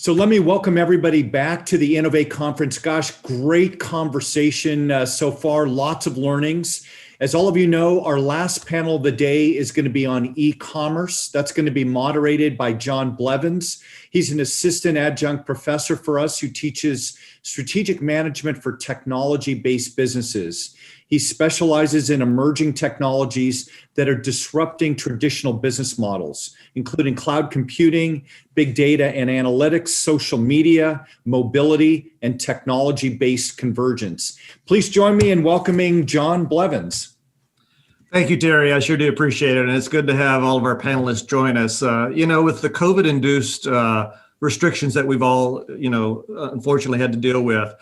So let me welcome everybody back to the Innovate Conference. Gosh, great conversation so far, lots of learnings. As all of you know, our last panel of the day is going to be on e-commerce. That's going to be moderated by John Blevins. He's an assistant adjunct professor for us who teaches strategic management for technology-based businesses. He specializes in emerging technologies that are disrupting traditional business models, including cloud computing, big data and analytics, social media, mobility, and technology-based convergence. Please join me in welcoming John Blevins. Thank you, Terry. I sure do appreciate it. And it's good to have all of our panelists join us. With the COVID-induced restrictions that we've all, unfortunately had to deal with,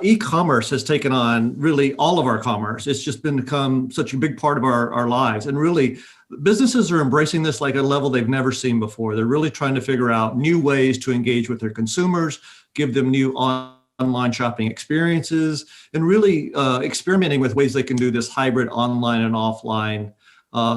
e-commerce has taken on really all of our commerce. It's just become such a big part of our lives. And really, businesses are embracing this like a level they've never seen before. They're really trying to figure out new ways to engage with their consumers, give them new online shopping experiences, and really experimenting with ways they can do this hybrid online and offline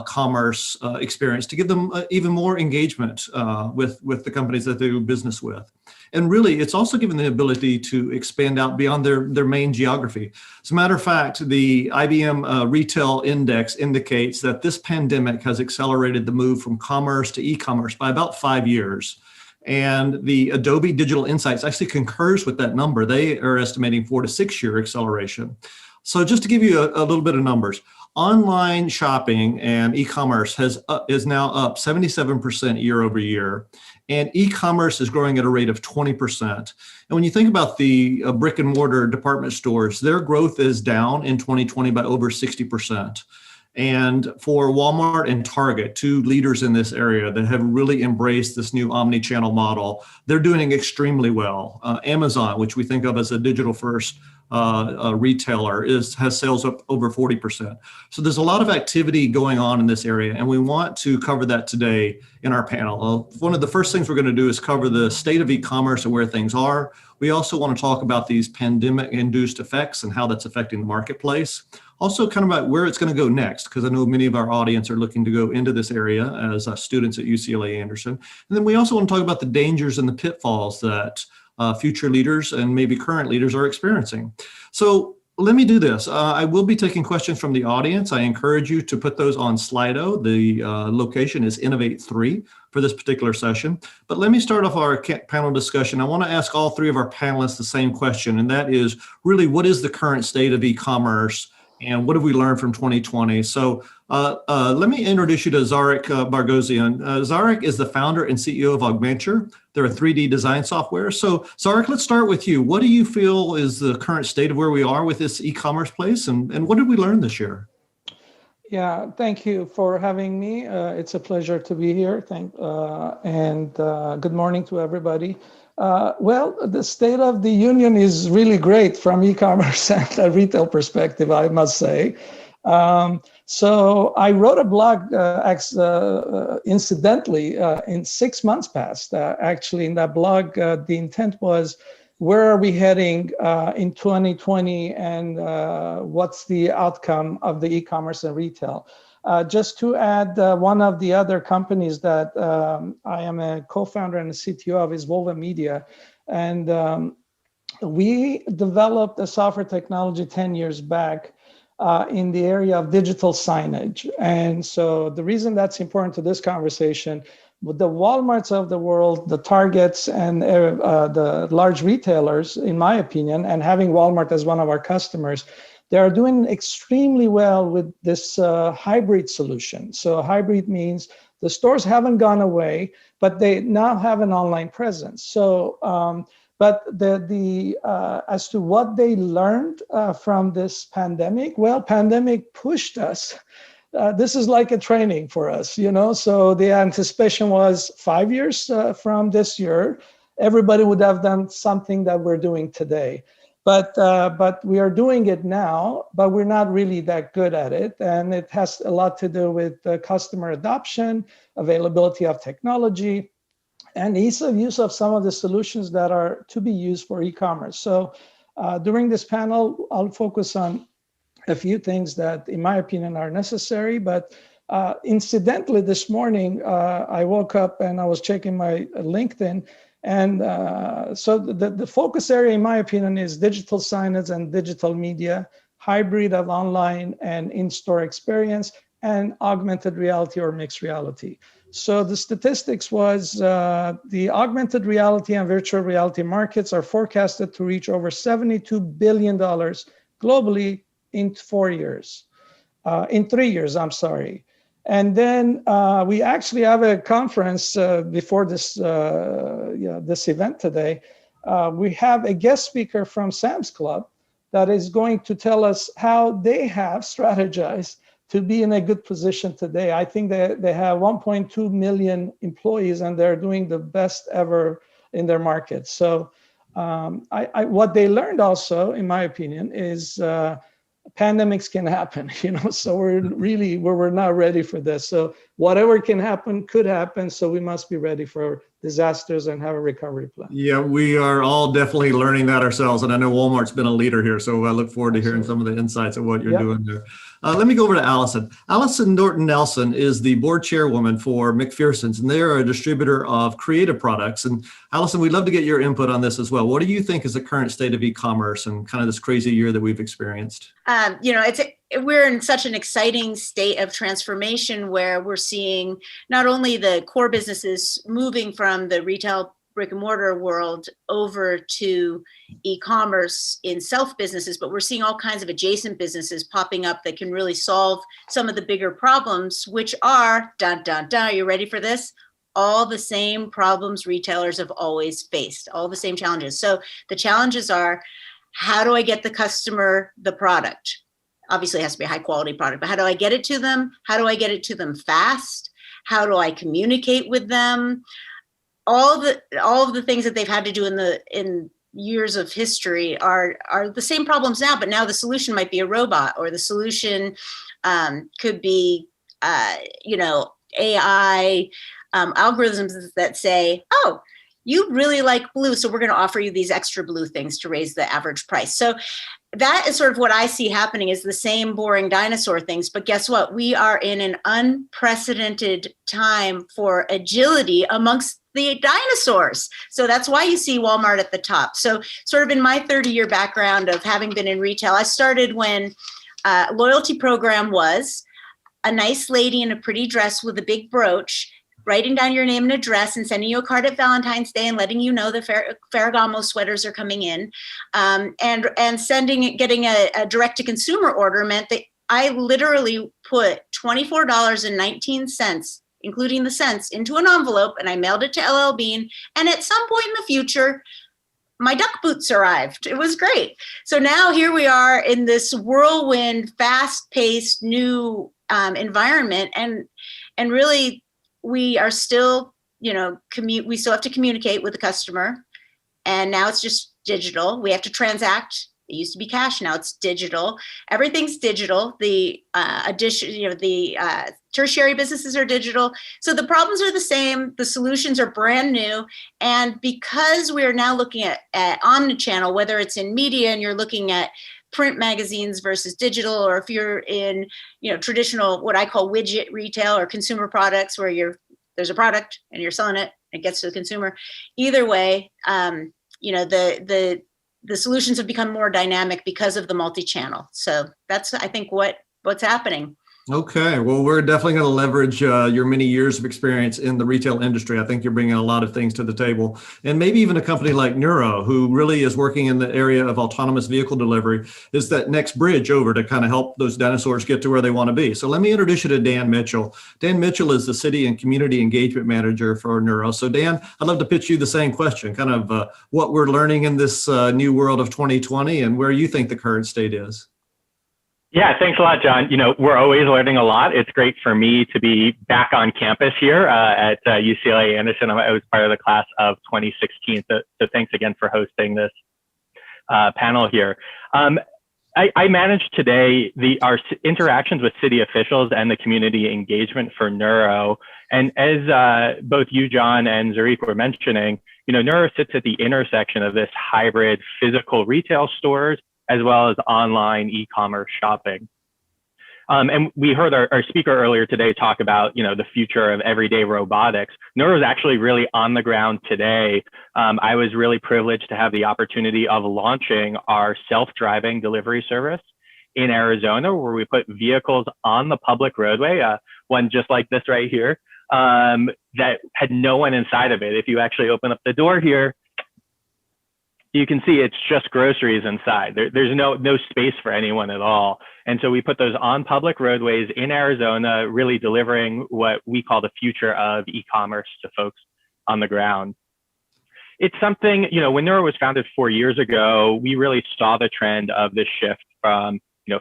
commerce experience to give them even more engagement with the companies that they do business with. And really, it's also given the ability to expand out beyond their main geography. As a matter of fact, the IBM Retail Index indicates that this pandemic has accelerated the move from commerce to e-commerce by about 5 years. And the Adobe Digital Insights actually concurs with that number. They are estimating 4 to 6 year acceleration. So just to give you a little bit of numbers, online shopping and e-commerce is now up 77% year over year. And e-commerce is growing at a rate of 20%. And when you think about the brick and mortar department stores, their growth is down in 2020 by over 60%. And for Walmart and Target, two leaders in this area that have really embraced this new omni-channel model, they're doing extremely well. Amazon, which we think of as a digital first retailer, has sales up over 40%. So there's a lot of activity going on in this area, and we want to cover that today in our panel. One of the first things we're going to do is cover the state of e-commerce and where things are. We also want to talk about these pandemic-induced effects and how that's affecting the marketplace. Also kind of about where it's going to go next, because I know many of our audience are looking to go into this area as students at UCLA Anderson. And then we also want to talk about the dangers and the pitfalls that future leaders and maybe current leaders are experiencing. So let me do this. I will be taking questions from the audience. I encourage you to put those on Slido. The location is Innovate 3 for this particular session. But let me start off our panel discussion. I want to ask all three of our panelists the same question, and that is really, what is the current state of e-commerce and what have we learned from 2020? So let me introduce you to Zarek Bargosian. Zarek is the founder and CEO of Augmenture. They're a 3D design software. So Zarek, let's start with you. What do you feel is the current state of where we are with this e-commerce place, and what did we learn this year? Yeah, thank you for having me. It's a pleasure to be here. And good morning to everybody. Well, the state of the union is really great from e-commerce and a retail perspective, I must say. So I wrote a blog, incidentally, in 6 months past. Actually, in that blog, the intent was, where are we heading in 2020, and what's the outcome of the e-commerce and retail? Just to add, one of the other companies that I am a co-founder and a CTO of is Wovenmedia. And we developed a software technology 10 years back in the area of digital signage. And so the reason that's important to this conversation, with the Walmarts of the world, the Targets, and the large retailers, in my opinion, and having Walmart as one of our customers, they are doing extremely well with this hybrid solution. So hybrid means the stores haven't gone away, but they now have an online presence. So, but as to what they learned from this pandemic, well, pandemic pushed us. This is like a training for us, so the anticipation was 5 years from this year, everybody would have done something that we're doing today. But we are doing it now, but we're not really that good at it. And it has a lot to do with customer adoption, availability of technology, and ease of use of some of the solutions that are to be used for e-commerce. So during this panel, I'll focus on a few things that, in my opinion, are necessary. But incidentally, this morning, I woke up and I was checking my LinkedIn, And so the focus area, in my opinion, is digital signage and digital media, hybrid of online and in-store experience, and augmented reality or mixed reality. So the statistics was the augmented reality and virtual reality markets are forecasted to reach over $72 billion globally in 4 years, in 3 years, I'm sorry. And then we actually have a conference before this, this event today. We have a guest speaker from Sam's Club that is going to tell us how they have strategized to be in a good position today. I think they have 1.2 million employees and they're doing the best ever in their market. So what they learned also, in my opinion, is pandemics can happen, so we're not ready for this. So whatever can happen could happen. So we must be ready for disasters and have a recovery plan. Yeah, we are all definitely learning that ourselves. And I know Walmart's been a leader here, so I look forward to hearing some of the insights of what you're doing there. Let me go over to Allison. Allison Norton-Nelson is the board chairwoman for MacPherson's, and they are a distributor of creative products. And Allison, we'd love to get your input on this as well. What do you think is the current state of e-commerce and kind of this crazy year that we've experienced? We're in such an exciting state of transformation where we're seeing not only the core businesses moving from the retail brick and mortar world over to e-commerce in self businesses, but we're seeing all kinds of adjacent businesses popping up that can really solve some of the bigger problems, which are, are you ready for this? All the same problems retailers have always faced, all the same challenges. So the challenges are, how do I get the customer the product? Obviously it has to be a high quality product, but how do I get it to them? How do I get it to them fast? How do I communicate with them? All of the things that they've had to do in years of history are the same problems now, but now the solution might be a robot, or the solution could be, AI algorithms that say, oh, you really like blue, so we're going to offer you these extra blue things to raise the average price. So that is sort of what I see happening, is the same boring dinosaur things. But guess what? We are in an unprecedented time for agility amongst the dinosaurs. So that's why you see Walmart at the top. So sort of in my 30-year background of having been in retail, I started when loyalty program was a nice lady in a pretty dress with a big brooch, writing down your name and address and sending you a card at Valentine's Day and letting you know the Ferragamo sweaters are coming in, and getting a direct-to-consumer order meant that I literally put $24.19, including the cents, into an envelope, and I mailed it to LL Bean. And at some point in the future, my duck boots arrived. It was great. So now here we are in this whirlwind, fast-paced new environment, and really, we are still, we still have to communicate with the customer, and now it's just digital. We have to transact. It used to be cash, now it's digital. Everything's digital. The tertiary businesses are digital. So the problems are the same. The solutions are brand new. And because we are now looking at omnichannel, whether it's in media and you're looking at print magazines versus digital, or if you're in, traditional, what I call widget retail or consumer products, where there's a product and you're selling it, it gets to the consumer. Either way, the solutions have become more dynamic because of the multi-channel. So that's, I think, what's happening. Okay, well, we're definitely going to leverage your many years of experience in the retail industry. I think you're bringing a lot of things to the table. And maybe even a company like Nuro, who really is working in the area of autonomous vehicle delivery, is that next bridge over to kind of help those dinosaurs get to where they want to be. So let me introduce you to Dan Mitchell. Dan Mitchell is the City and Community Engagement Manager for Nuro. So Dan, I'd love to pitch you the same question, kind of what we're learning in this new world of 2020 and where you think the current state is. Yeah, thanks a lot, John. We're always learning a lot. It's great for me to be back on campus here at UCLA Anderson. I was part of the class of 2016, so thanks again for hosting this panel here. I manage today our interactions with city officials and the community engagement for Nuro. And as both you, John, and Zariq were mentioning, Nuro sits at the intersection of this hybrid physical retail stores as well as online e-commerce shopping. And we heard our speaker earlier today talk about, the future of everyday robotics. Nuro is actually really on the ground today. I was really privileged to have the opportunity of launching our self-driving delivery service in Arizona, where we put vehicles on the public roadway, one just like this right here, that had no one inside of it. If you actually open up the door here, you can see it's just groceries inside. There's no space for anyone at all. And so we put those on public roadways in Arizona, really delivering what we call the future of e-commerce to folks on the ground. It's something, when Nuro was founded 4 years ago, we really saw the trend of this shift from,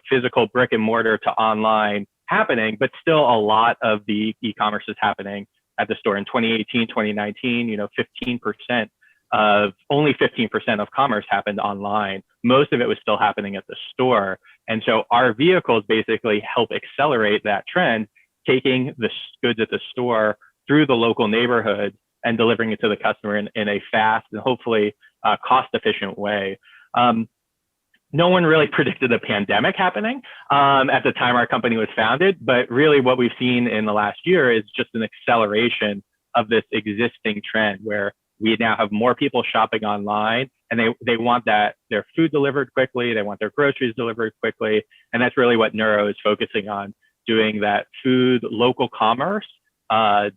physical brick and mortar to online happening, but still a lot of the e-commerce is happening at the store. In 2018, 2019, only 15% of commerce happened online. Most of it was still happening at the store. And so our vehicles basically help accelerate that trend, taking the goods at the store through the local neighborhood and delivering it to the customer in a fast and hopefully cost-efficient way. No one really predicted a pandemic happening at the time our company was founded, but really what we've seen in the last year is just an acceleration of this existing trend where we now have more people shopping online, and they want their food delivered quickly, they want their groceries delivered quickly, and that's really what Nuro is focusing on, doing that food local commerce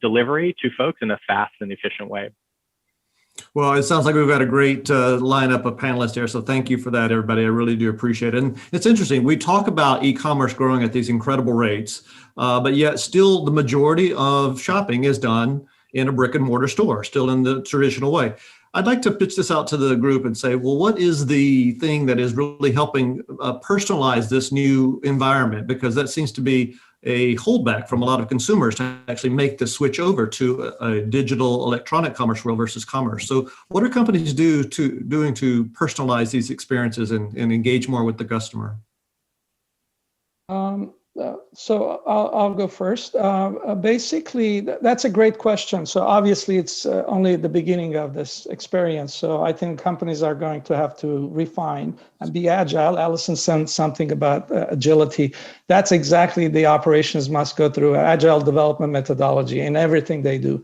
delivery to folks in a fast and efficient way. Well, it sounds like we've got a great lineup of panelists here. So thank you for that, everybody. I really do appreciate it. And it's interesting. We talk about e-commerce growing at these incredible rates, but yet still the majority of shopping is done in a brick and mortar store, still in the traditional way. I'd like to pitch this out to the group and say, well, what is the thing that is really helping personalize this new environment? Because that seems to be a holdback from a lot of consumers to actually make the switch over to a digital electronic commerce world versus commerce. So what are companies doing to personalize these experiences and engage more with the customer? So I'll go first. Basically, that's a great question. So obviously, it's only the beginning of this experience. So I think companies are going to have to refine and be agile. Allison said something about agility. That's exactly the operations must go through agile development methodology in everything they do.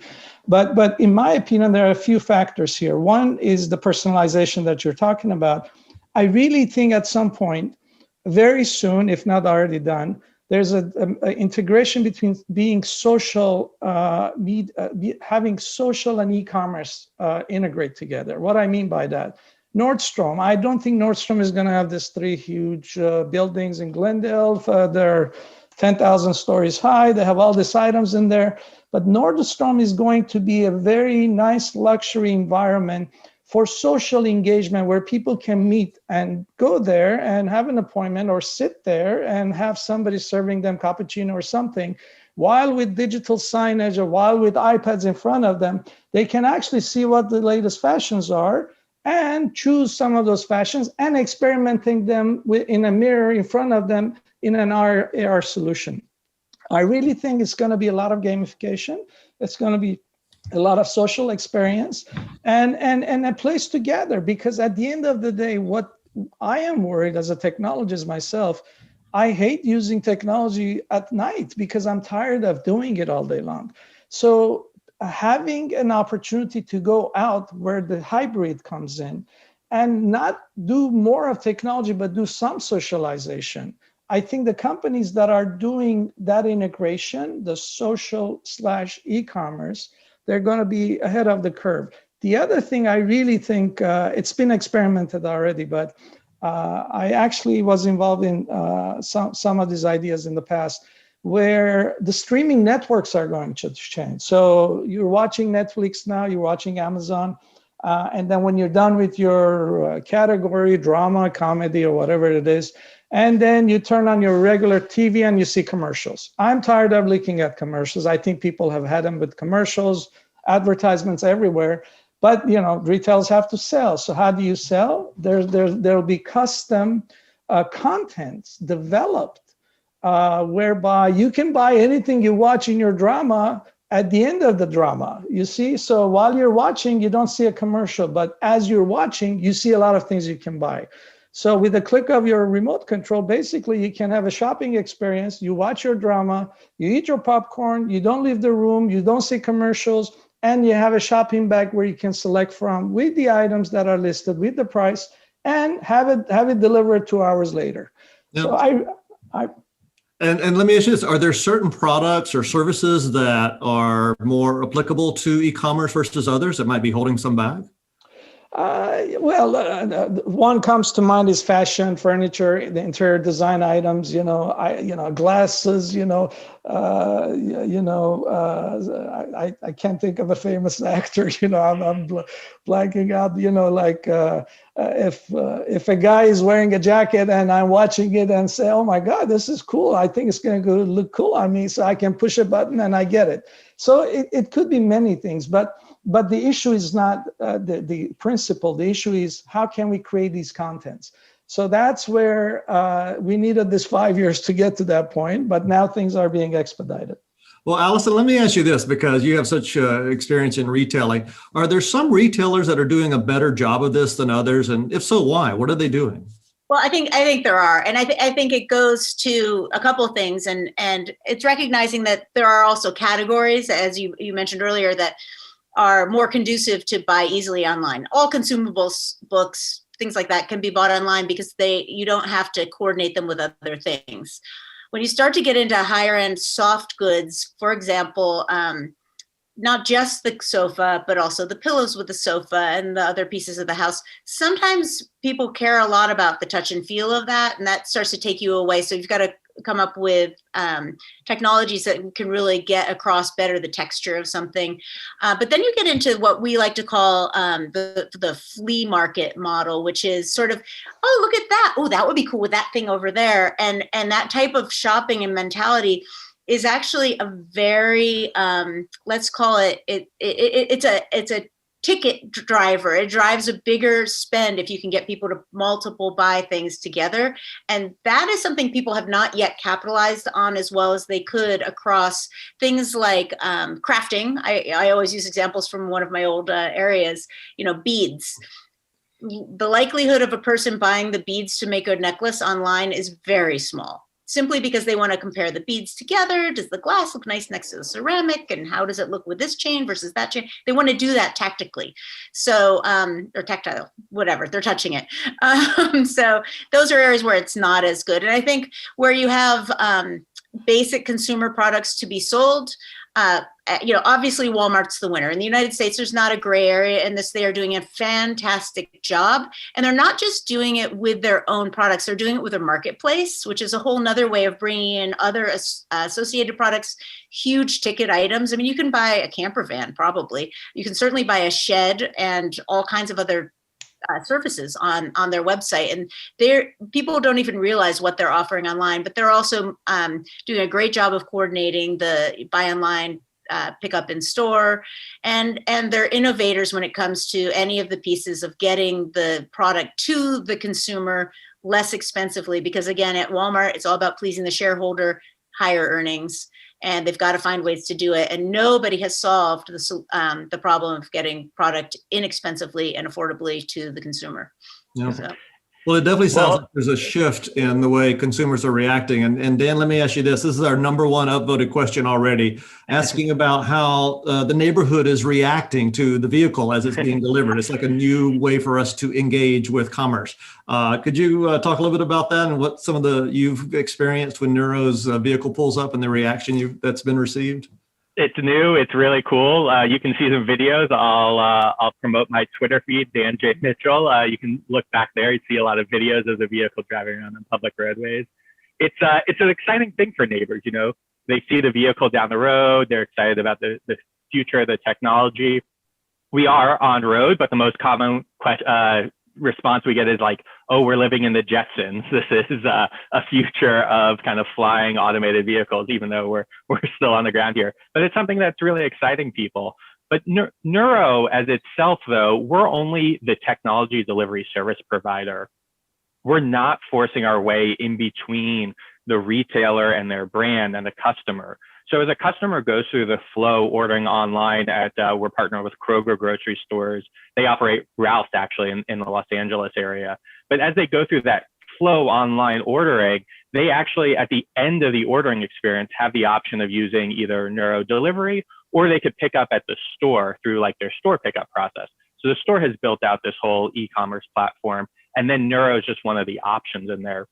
But in my opinion, there are a few factors here. One is the personalization that you're talking about. I really think at some point, very soon, if not already done, there's an integration between being social, having social and e-commerce integrate together. What I mean by that, Nordstrom, I don't think Nordstrom is going to have these 3 huge buildings in Glendale. They're 10,000 stories high. They have all these items in there. But Nordstrom is going to be a very nice luxury environment for social engagement where people can meet and go there and have an appointment or sit there and have somebody serving them cappuccino or something, while with digital signage or while with iPads in front of them, they can actually see what the latest fashions are and choose some of those fashions and experimenting them in a mirror in front of them in an AR solution. I really think it's going to be a lot of gamification. It's going to be a lot of social experience and a place to gather, because at the end of the day, what I am worried as a technologist myself, I hate using technology at night because I'm tired of doing it all day long. So having an opportunity to go out where the hybrid comes in and not do more of technology, but do some socialization. I think the companies that are doing that integration, the social/e-commerce, they're going to be ahead of the curve. The other thing I really think, it's been experimented already, but I actually was involved in some of these ideas in the past, where the streaming networks are going to change. So you're watching Netflix now, you're watching Amazon, and then when you're done with your category, drama, comedy, or whatever it is, and then you turn on your regular TV and you see commercials. I'm tired of looking at commercials. I think people have had them with commercials, advertisements everywhere, but retailers have to sell. So how do you sell? There'll be custom contents developed whereby you can buy anything you watch in your drama at the end of the drama, you see? So while you're watching, you don't see a commercial, but as you're watching, you see a lot of things you can buy. So with the click of your remote control, basically you can have a shopping experience. You watch your drama, you eat your popcorn, you don't leave the room, you don't see commercials, and you have a shopping bag where you can select from with the items that are listed with the price, and have it delivered 2 hours later. Yep. So I And let me ask you this, are there certain products or services that are more applicable to e-commerce versus others that might be holding some back? One comes to mind is fashion, furniture, the interior design items. Glasses. I can't think of a famous actor. I'm blanking out. If a guy is wearing a jacket and I'm watching it and say, "Oh my God, this is cool. I think it's going to look cool on me," so I can push a button and I get it. So it could be many things, but the issue is not the principle. The issue is how can we create these contents? So that's where we needed this 5 years to get to that point, but now things are being expedited. Well, Allison, let me ask you this, because you have such experience in retailing. Are there some retailers that are doing a better job of this than others? And if so, why? What are they doing? Well, I think there are, and I think it goes to a couple of things, and it's recognizing that there are also categories, as you mentioned earlier, that are more conducive to buy easily online. All consumables, books, things like that can be bought online because you don't have to coordinate them with other things. When you start to get into higher end soft goods, for example, not just the sofa, but also the pillows with the sofa and the other pieces of the house, sometimes people care a lot about the touch and feel of that, and that starts to take you away. So you've got to come up with technologies that can really get across better the texture of something. But then you get into what we like to call the flea market model, which is sort of, oh, look at that. Oh, that would be cool with that thing over there. And that type of shopping and mentality is actually a very, let's call it's a ticket driver. It drives a bigger spend if you can get people to multiple buy things together. And that is something people have not yet capitalized on as well as they could across things like crafting. I always use examples from one of my old areas, beads. The likelihood of a person buying the beads to make a necklace online is very small, simply because they want to compare the beads together. Does the glass look nice next to the ceramic? And how does it look with this chain versus that chain? They want to do that tactically. So, or tactile, whatever, they're touching it. So those are areas where it's not as good. And I think where you have basic consumer products to be sold, obviously Walmart's the winner. In the United States, there's not a gray area in this. They are doing a fantastic job. And they're not just doing it with their own products. They're doing it with a marketplace, which is a whole nother way of bringing in other associated products, huge ticket items. I mean, you can buy a camper van, probably. You can certainly buy a shed and all kinds of other services on their website, and people don't even realize what they're offering online, but they're also doing a great job of coordinating the buy online, pick up in store, and they're innovators when it comes to any of the pieces of getting the product to the consumer less expensively, because again, at Walmart, it's all about pleasing the shareholder, higher earnings. And they've got to find ways to do it. And nobody has solved the problem of getting product inexpensively and affordably to the consumer. Yeah. So. Well, it definitely sounds like there's a shift in the way consumers are reacting. And Dan, let me ask you this. This is our number one upvoted question already, asking about how the neighborhood is reacting to the vehicle as it's being delivered. It's like a new way for us to engage with commerce. Could you talk a little bit about that and what some of you've experienced when Nuro's vehicle pulls up and the reaction that's been received? It's new. It's really cool. You can see some videos. I'll promote my Twitter feed, Dan J. Mitchell. You can look back there. You see a lot of videos of the vehicle driving around on public roadways. It's an exciting thing for neighbors. They see the vehicle down the road. They're excited about the future of the technology. We are on road, but the most common response we get is like, oh, we're living in the Jetsons. This is a future of kind of flying automated vehicles, even though we're still on the ground here. But it's something that's really exciting people. But Nuro as itself, though, we're only the technology delivery service provider. We're not forcing our way in between the retailer and their brand and the customer. So as a customer goes through the flow ordering online we're partnered with Kroger grocery stores. They operate Ralph's actually in the Los Angeles area. But as they go through that flow online ordering, they actually, at the end of the ordering experience, have the option of using either Nuro delivery, or they could pick up at the store through like their store pickup process. So the store has built out this whole e-commerce platform, and then Nuro is just one of the options in there.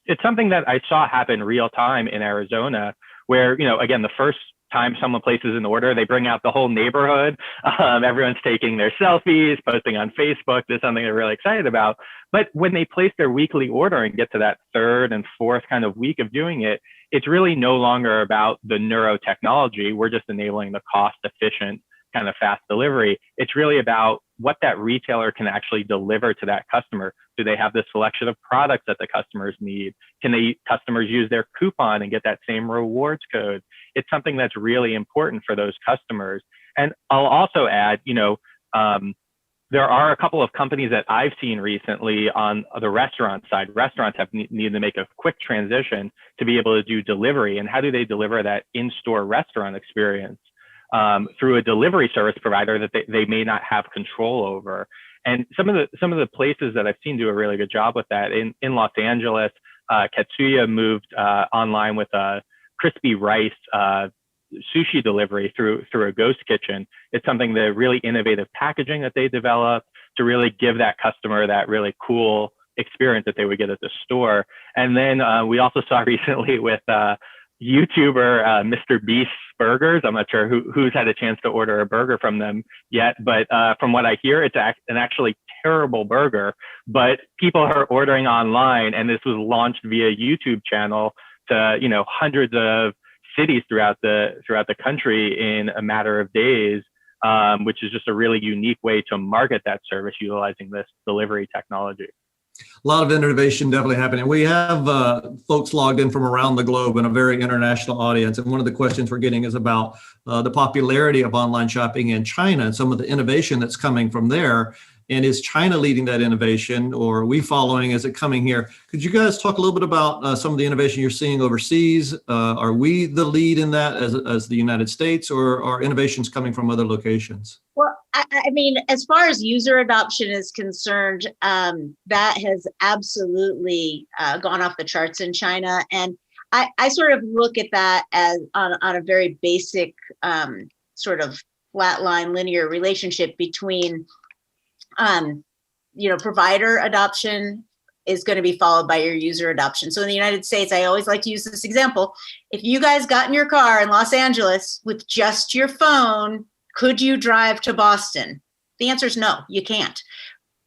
It's something that I saw happen real time in Arizona, where, you know, again, the first time someone places an order, they bring out the whole neighborhood. Everyone's taking their selfies, posting on Facebook. This is something they're really excited about. But when they place their weekly order and get to that third and fourth kind of week of doing it, it's really no longer about the Nuro technology. We're just enabling the cost efficient kind of fast delivery. It's really about what that retailer can actually deliver to that customer. Do they have the selection of products that the customers need? Can customers use their coupon and get that same rewards code? It's something that's really important for those customers. And I'll also add, you know, there are a couple of companies that I've seen recently on the restaurant side. Restaurants have needed to make a quick transition to be able to do delivery. And how do they deliver that in-store restaurant experience? Through a delivery service provider that they may not have control over. And some of the places that I've seen do a really good job with that. In Los Angeles, Katsuya moved online with a crispy rice sushi delivery through a ghost kitchen. It's something, the really innovative packaging that they developed to really give that customer that really cool experience that they would get at the store. And then we also saw recently with YouTuber Mr. Beast's Burgers. I'm not sure who's had a chance to order a burger from them yet, but from what I hear, it's an actually terrible burger. But people are ordering online, and this was launched via YouTube channel to, you know, hundreds of cities throughout the country in a matter of days, which is just a really unique way to market that service utilizing this delivery technology. A lot of innovation definitely happening. We have folks logged in from around the globe and a very international audience. And one of the questions we're getting is about the popularity of online shopping in China and some of the innovation that's coming from there. And is China leading that innovation, or are we following? Is it coming here? Could you guys talk a little bit about some of the innovation you're seeing overseas? Are we the lead in that as the United States, or are innovations coming from other locations? Well, I mean, as far as user adoption is concerned, that has absolutely gone off the charts in China. And I sort of look at that as on a very basic sort of flatline linear relationship between provider adoption is going to be followed by your user adoption. So in the United States, I always like to use this example. If you guys got in your car in Los Angeles with just your phone, could you drive to Boston? The answer is no, you can't.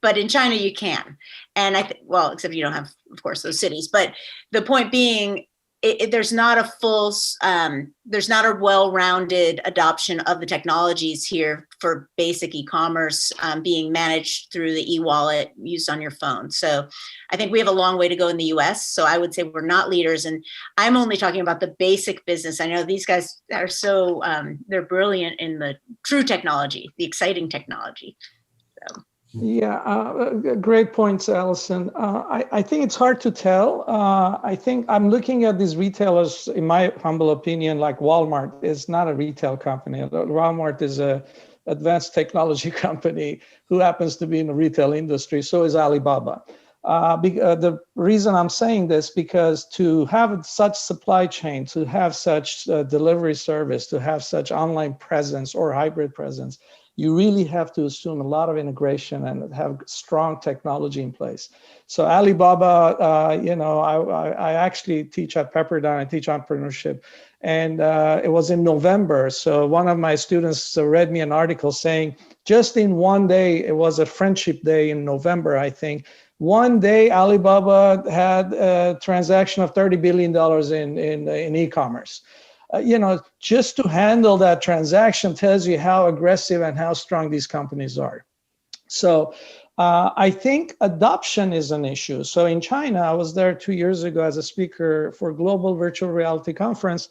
But in China, you can. And except you don't have, of course, those cities. But the point being, there's not a well-rounded adoption of the technologies here for basic e-commerce being managed through the e-wallet used on your phone. So I think we have a long way to go in the US. So I would say we're not leaders. And I'm only talking about the basic business. I know these guys are so, they're brilliant in the true technology, the exciting technology. So. Yeah, great points, Allison. I think it's hard to tell. I think I'm looking at these retailers, in my humble opinion, like Walmart is not a retail company. Walmart is a advanced technology company who happens to be in the retail industry. So is Alibaba. The reason I'm saying this, because to have such supply chain, to have such delivery service, to have such online presence or hybrid presence, you really have to assume a lot of integration and have strong technology in place. So Alibaba, I actually teach at Pepperdine, I teach entrepreneurship, and it was in November. So one of my students read me an article saying, just in one day, it was a friendship day in November, I think. One day, Alibaba had a transaction of $30 billion in e-commerce. Just to handle that transaction tells you how aggressive and how strong these companies are. So I think adoption is an issue. So in China, I was there 2 years ago as a speaker for a global virtual reality conference.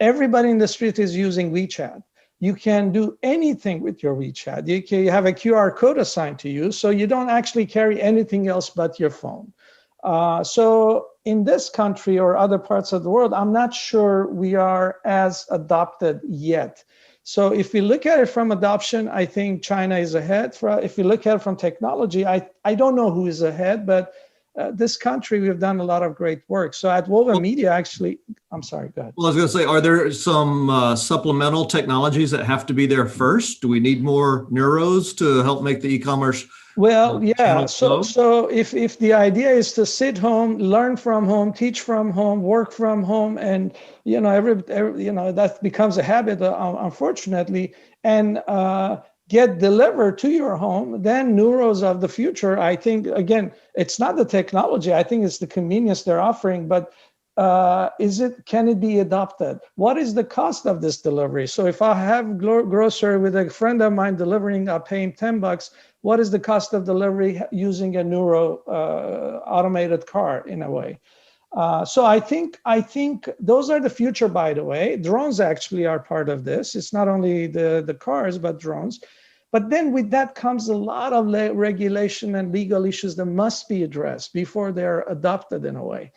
Everybody in the street is using WeChat. You can do anything with your WeChat. You have a QR code assigned to you, so you don't actually carry anything else but your phone. So in this country or other parts of the world, I'm not sure we are as adopted yet. So if we look at it from adoption, I think China is ahead. If we look at it from technology, I don't know who is ahead, but this country, we've done a lot of great work. So at Wovenmedia, actually, I'm sorry, go ahead. Well, I was going to say, are there some supplemental technologies that have to be there first? Do we need more Nuros to help make the e-commerce? Well, yeah. So if the idea is to sit home, learn from home, teach from home, work from home, and every that becomes a habit, unfortunately, and get delivered to your home, then Nuros of the future, I think, again, it's not the technology. I think it's the convenience they're offering, but can it be adopted? What is the cost of this delivery? So if I have grocery with a friend of mine delivering, I pay him $10. What is the cost of delivery using a Nuro automated car in a way? So I think those are the future, by the way. Drones actually are part of this. It's not only the cars, but drones. But then with that comes a lot of regulation and legal issues that must be addressed before they're adopted in a way.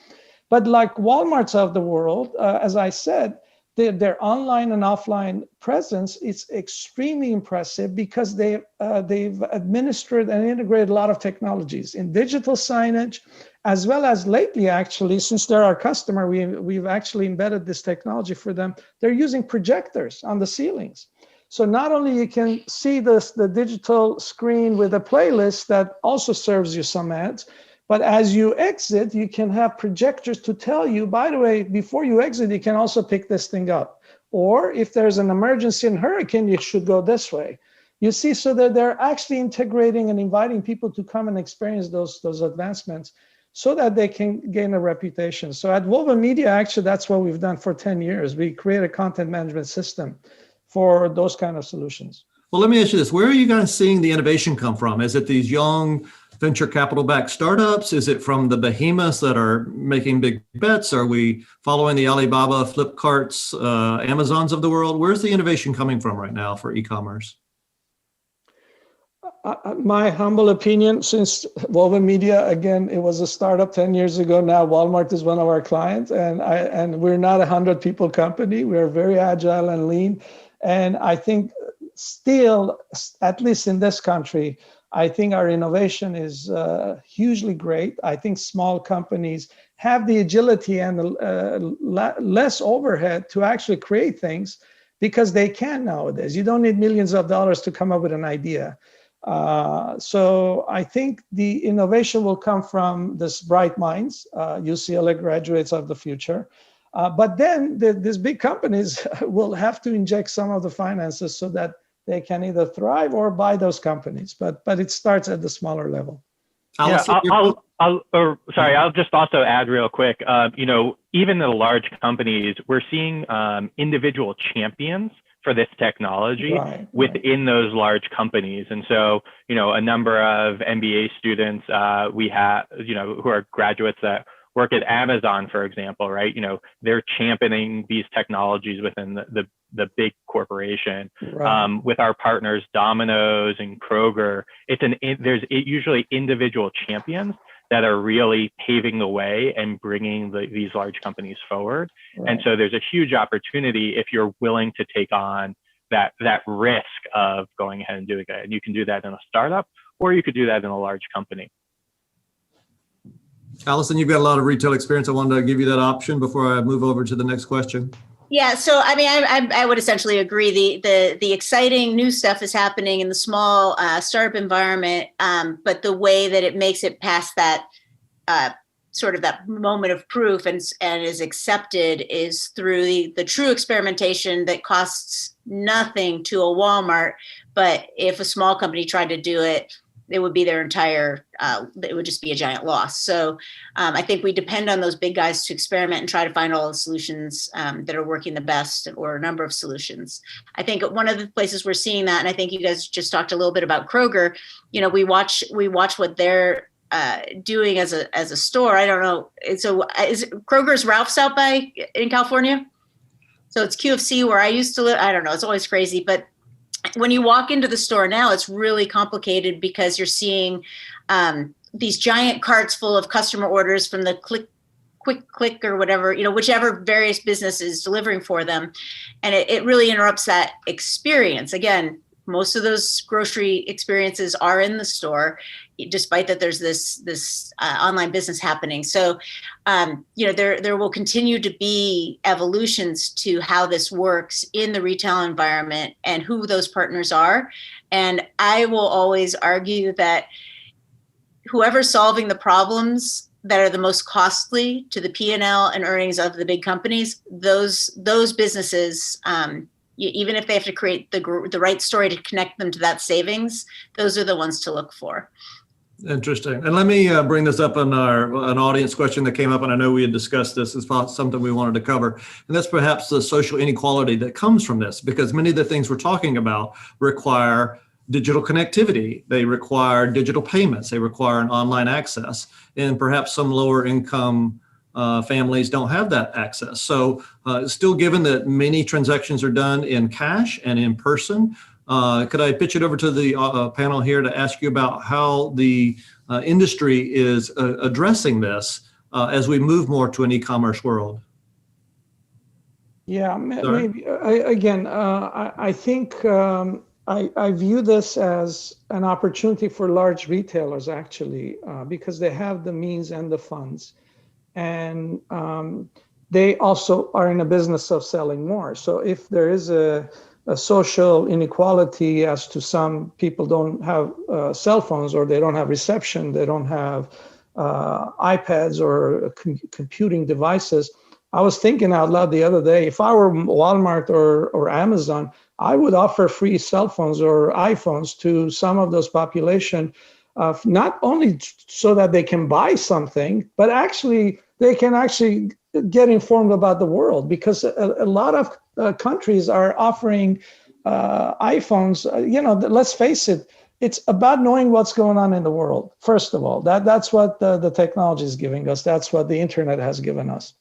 But like Walmart's of the world, as I said, their online and offline presence is extremely impressive because they've administered and integrated a lot of technologies in digital signage, as well as lately, actually, since they're our customer, we've actually embedded this technology for them. They're using projectors on the ceilings. So not only you can see the digital screen with a playlist that also serves you some ads, but as you exit, you can have projectors to tell you, by the way, before you exit, you can also pick this thing up. Or if there's an emergency and hurricane, you should go this way. You see, so that they're actually integrating and inviting people to come and experience those advancements so that they can gain a reputation. So at Wovenmedia, actually, that's what we've done for 10 years. We create a content management system for those kind of solutions. Well, let me ask you this. Where are you guys seeing the innovation come from? Is it these young venture capital-backed startups? Is it from the behemoths that are making big bets? Are we following the Alibaba, Flipkarts, Amazons of the world? Where's the innovation coming from right now for e-commerce? My humble opinion, since Wovenmedia, again, it was a startup 10 years ago. Now Walmart is one of our clients, and we're not 100 people company. We're very agile and lean. And I think still, at least in this country, I think our innovation is hugely great. I think small companies have the agility and less overhead to actually create things because they can nowadays. You don't need millions of dollars to come up with an idea. So I think the innovation will come from this bright minds, UCLA graduates of the future. But then these big companies will have to inject some of the finances so that they can either thrive or buy those companies. But it starts at the smaller level. Yeah, I'll just also add real quick. Even the large companies, we're seeing individual champions for this technology within those large companies. And so, a number of MBA students we have, who are graduates that work at Amazon, for example, right? They're championing these technologies within the big corporation. With our partners, Domino's and Kroger, there's usually individual champions that are really paving the way and bringing these large companies forward. And so there's a huge opportunity if you're willing to take on that risk of going ahead and doing it. And you can do that in a startup, or you could do that in a large company. Allison, you've got a lot of retail experience. I wanted to give you that option before I move over to the next question. Yeah, so I mean, I would essentially agree. The exciting new stuff is happening in the small startup environment, but the way that it makes it past that sort of that moment of proof and is accepted is through the true experimentation that costs nothing to a Walmart. But if a small company tried to do it, it would be their entire, it would just be a giant loss. So I think we depend on those big guys to experiment and try to find all the solutions that are working the best, or a number of solutions. I think one of the places we're seeing that, and I think you guys just talked a little bit about Kroger, we watch what they're doing as a store. I don't know. So is Kroger's Ralph's out in California? So it's QFC where I used to live. I don't know. It's always crazy, but when you walk into the store now, it's really complicated because you're seeing these giant carts full of customer orders from the click quick click or whatever, whichever various business is delivering for them. And it really interrupts that experience. Again, most of those grocery experiences are in the store, despite that there's this online business happening. So, there will continue to be evolutions to how this works in the retail environment and who those partners are. And I will always argue that whoever's solving the problems that are the most costly to the P&L and earnings of the big companies, those businesses, even if they have to create the right story to connect them to that savings, those are the ones to look for. Interesting. And let me bring this up on an audience question that came up, and I know we had discussed this as something we wanted to cover, and that's perhaps the social inequality that comes from this, because many of the things we're talking about require digital connectivity, they require digital payments, they require an online access, and perhaps some lower income families don't have that access. So still, given that many transactions are done in cash and in person, could I pitch it over to the panel here to ask you about how the industry is addressing this as we move more to an e-commerce world? Yeah, maybe. I think I view this as an opportunity for large retailers, actually, because they have the means and the funds. And they also are in a business of selling more. So if there is a social inequality as to some people don't have cell phones, or they don't have reception, they don't have iPads or computing devices. I was thinking out loud the other day, if I were Walmart or Amazon, I would offer free cell phones or iPhones to some of those population, not only so that they can buy something, but actually they can actually get informed about the world, because a lot of countries are offering iPhones. Let's face it, it's about knowing what's going on in the world. First of all, that's what the technology is giving us. That's what the internet has given us.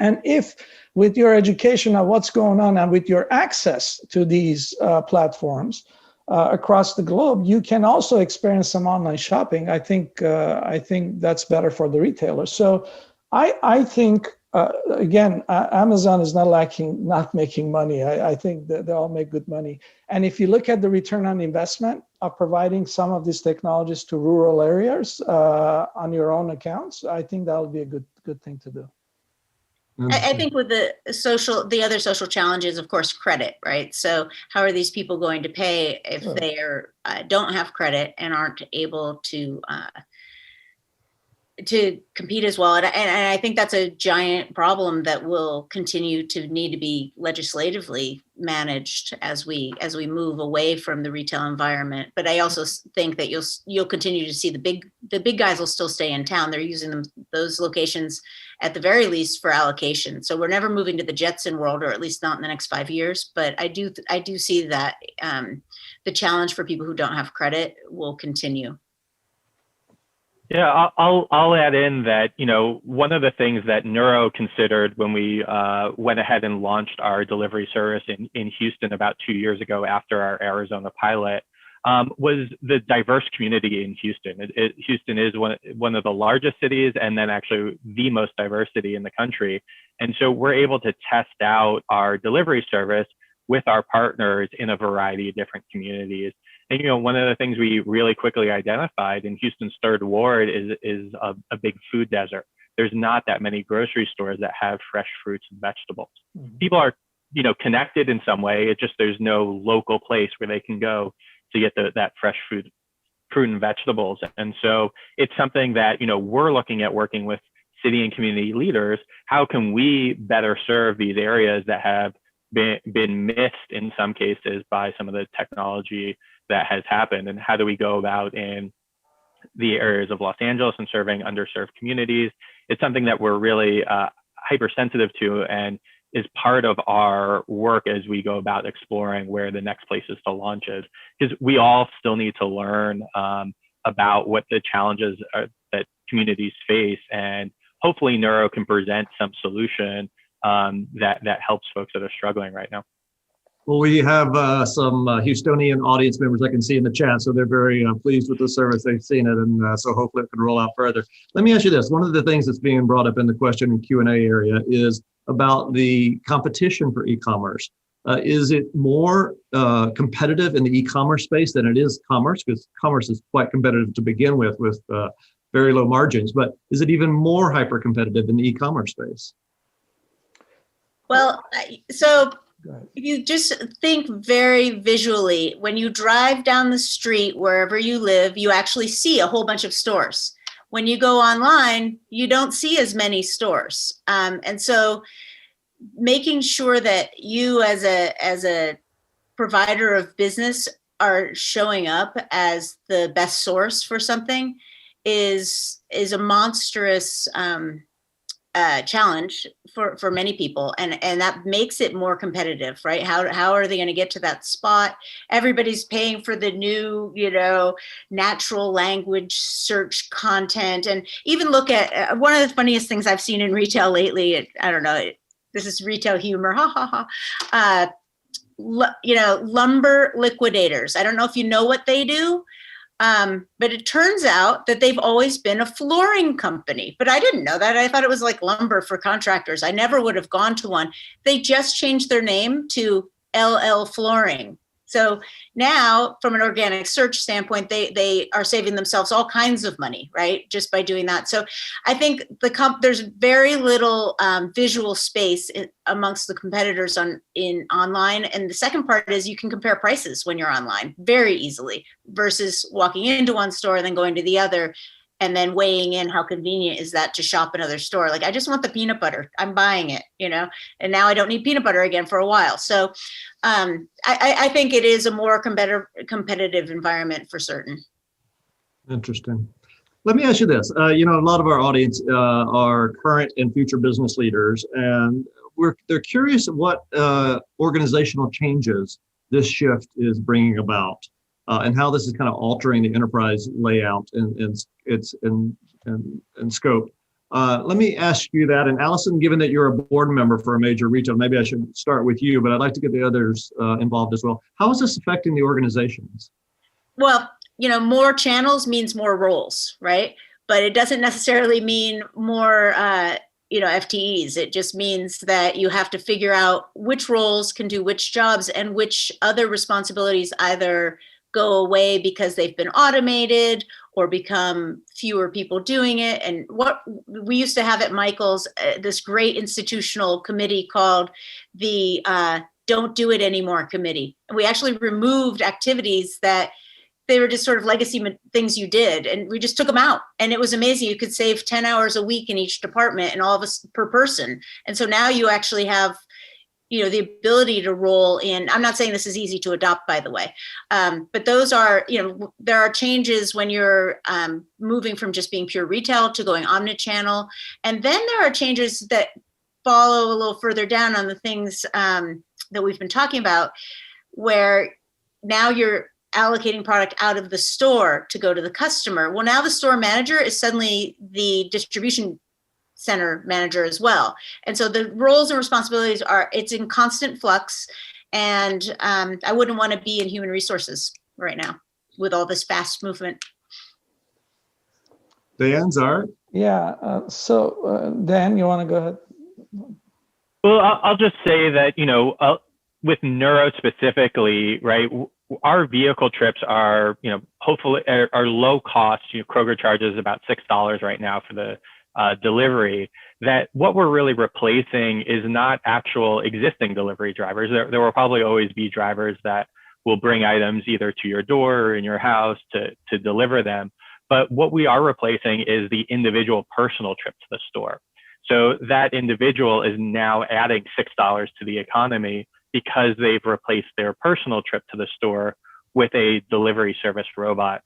And if with your education of what's going on and with your access to these platforms across the globe, you can also experience some online shopping. I think that's better for the retailer. So I think, again, Amazon is not making money. I think that they all make good money. And if you look at the return on investment of providing some of these technologies to rural areas on your own accounts, I think that would be a good thing to do. I think with the other social challenges, of course, credit, right? So how are these people going to pay if they don't have credit and aren't able to compete as well? And I think that's a giant problem that will continue to need to be legislatively managed as we move away from the retail environment. But I also think that you'll continue to see the big guys will still stay in town. They're using those locations at the very least for allocation. So we're never moving to the Jetson world, or at least not in the next 5 years. But I do see that the challenge for people who don't have credit will continue. Yeah, I'll add in that, one of the things that Nuro considered when we went ahead and launched our delivery service in Houston about 2 years ago after our Arizona pilot was the diverse community in Houston. Houston is one of the largest cities, and then actually the most diverse city in the country. And so we're able to test out our delivery service with our partners in a variety of different communities. And, one of the things we really quickly identified in Houston's third ward is a big food desert. There's not that many grocery stores that have fresh fruits and vegetables. Mm-hmm. People are, connected in some way. It's just there's no local place where they can go to get that fresh fruit and vegetables. And so it's something that, we're looking at working with city and community leaders. How can we better serve these areas that have been missed in some cases by some of the technology that has happened? And how do we go about in the areas of Los Angeles and serving underserved communities? It's something that we're really hypersensitive to, and is part of our work as we go about exploring where the next places to launch is, because we all still need to learn about what the challenges are that communities face, and hopefully Nuro can present some solution that helps folks that are struggling right now. Well, we have some Houstonian audience members I can see in the chat, so they're very pleased with the service. They've seen it, and so hopefully it can roll out further. Let me ask you this. One of the things that's being brought up in the question and Q&A area is about the competition for e-commerce. Is it more competitive in the e-commerce space than it is commerce? Because commerce is quite competitive to begin with very low margins, but is it even more hyper-competitive in the e-commerce space? Well, so if you just think very visually, when you drive down the street, wherever you live, you actually see a whole bunch of stores. When you go online, you don't see as many stores. And so making sure that you as a provider of business are showing up as the best source for something is a monstrous challenge for many people, and that makes it more competitive, right? How are they going to get to that spot? Everybody's paying for the new, natural language search content, and even look at one of the funniest things I've seen in retail lately. I don't know. This is retail humor. Ha ha ha. Lumber liquidators. I don't know if you know what they do. But it turns out that they've always been a flooring company, but I didn't know that. I thought it was like lumber for contractors. I never would have gone to one. They just changed their name to LL Flooring. So now from an organic search standpoint, they are saving themselves all kinds of money, right? Just by doing that. So I think there's very little visual space amongst the competitors in online. And the second part is you can compare prices when you're online very easily versus walking into one store and then going to the other and then weighing in how convenient is that to shop another store. Like, I just want the peanut butter. I'm buying it, and now I don't need peanut butter again for a while. So I think it is a more competitive environment for certain. Interesting. Let me ask you this. A lot of our audience are current and future business leaders, and they're curious what organizational changes this shift is bringing about. And how this is kind of altering the enterprise layout and scope. Let me ask you that. And Allison, given that you're a board member for a major retailer, maybe I should start with you, but I'd like to get the others involved as well. How is this affecting the organizations? Well, more channels means more roles, right? But it doesn't necessarily mean more FTEs. It just means that you have to figure out which roles can do which jobs and which other responsibilities either go away because they've been automated or become fewer people doing it. And what we used to have at Michael's, this great institutional committee called the Don't Do It Anymore Committee. And we actually removed activities that they were just sort of legacy things you did. And we just took them out. And it was amazing. You could save 10 hours a week in each department and all of us per person. And so now you actually have the ability to roll in. I'm not saying this is easy to adopt, by the way, but those are, there are changes when you're moving from just being pure retail to going omnichannel. And then there are changes that follow a little further down on the things that we've been talking about, where now you're allocating product out of the store to go to the customer. Well, now the store manager is suddenly the distribution center manager as well. And so the roles and responsibilities it's in constant flux. And I wouldn't want to be in human resources right now with all this fast movement. Dan, Zara? Yeah, so Dan, you want to go ahead? Well, I'll just say that, with Nuro specifically, right, our vehicle trips are, hopefully are low cost. Kroger charges about $6 right now for the delivery. That what we're really replacing is not actual existing delivery drivers. There will probably always be drivers that will bring items either to your door or in your house to deliver them. But what we are replacing is the individual personal trip to the store. So that individual is now adding $6 to the economy because they've replaced their personal trip to the store with a delivery service robot.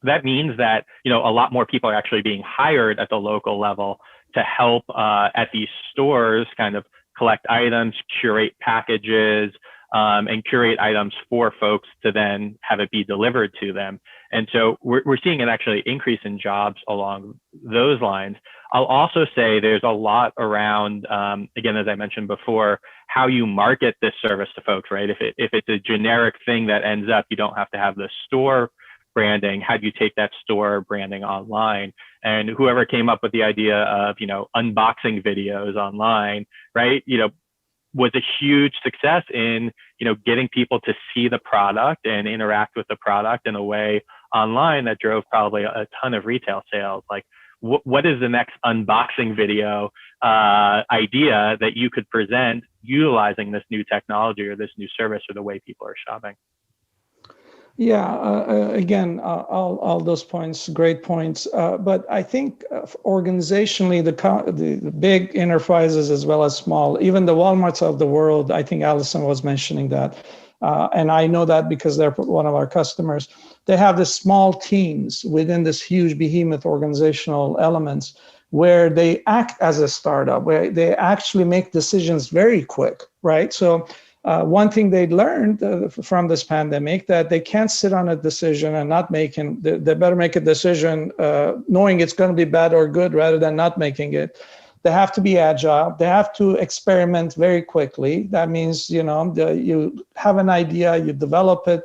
That means that, a lot more people are actually being hired at the local level to help at these stores kind of collect items, curate packages, and curate items for folks to then have it be delivered to them. And so we're seeing an actually increase in jobs along those lines. I'll also say there's a lot around, again, as I mentioned before, how you market this service to folks, right? If it's a generic thing that ends up, you don't have to have the store branding. How do you take that store branding online? And whoever came up with the idea of, unboxing videos online, right? Was a huge success in, getting people to see the product and interact with the product in a way online that drove probably a ton of retail sales. Like, what is the next unboxing video idea that you could present utilizing this new technology or this new service or the way people are shopping? Yeah, again, all those points, great points. But I think organizationally, the big enterprises as well as small, even the Walmarts of the world, I think Allison was mentioning that. And I know that because they're one of our customers. They have the small teams within this huge behemoth organizational elements where they act as a startup, where they actually make decisions very quick, right? So one thing they learned from this pandemic that they can't sit on a decision and not making, they better make a decision knowing it's going to be bad or good rather than not making it. They have to be agile. They have to experiment very quickly. That means, you have an idea, you develop it,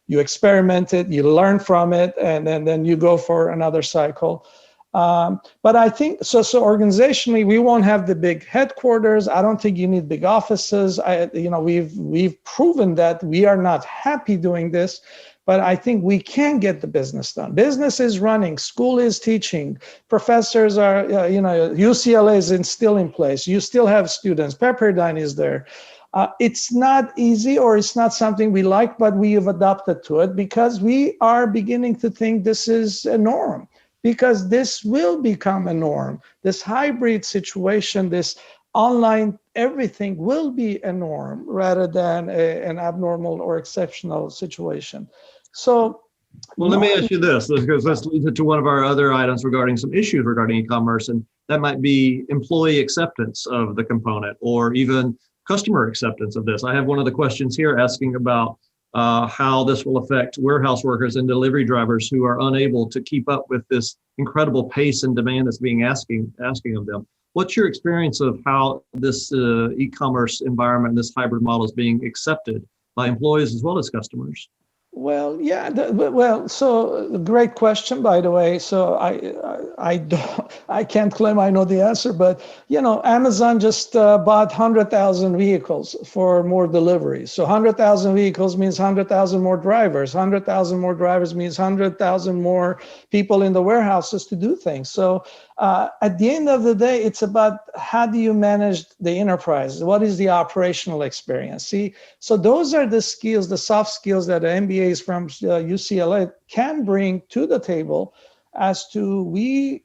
you experiment it, you learn from it, and then you go for another cycle. But I think, so organizationally, we won't have the big headquarters. I don't think you need big offices. We've proven that we are not happy doing this, but I think we can get the business done. Business is running, school is teaching, professors are, UCLA is still in place. You still have students, Pepperdine is there. It's not easy, or it's not something we like, but we have adapted to it because we are beginning to think this is a norm. Because this will become a norm. This hybrid situation, this online everything will be a norm rather than an abnormal or exceptional situation. So, well, let me ask you this, because this leads into one of our other items regarding some issues regarding e-commerce, and that might be employee acceptance of the component or even customer acceptance of this. I have one of the questions here asking about how this will affect warehouse workers and delivery drivers who are unable to keep up with this incredible pace and demand that's being asking of them. What's your experience of how this e-commerce environment, this hybrid model is being accepted by employees as well as customers? Well, yeah. So great question, by the way. So I can't claim I know the answer, but Amazon just bought 100,000 vehicles for more deliveries. So 100,000 vehicles means 100,000 more drivers. 100,000 more drivers means 100,000 more people in the warehouses to do things. So at the end of the day, it's about how do you manage the enterprise? What is the operational experience? See, so those are the skills, the soft skills that the MBAs from UCLA can bring to the table. As to we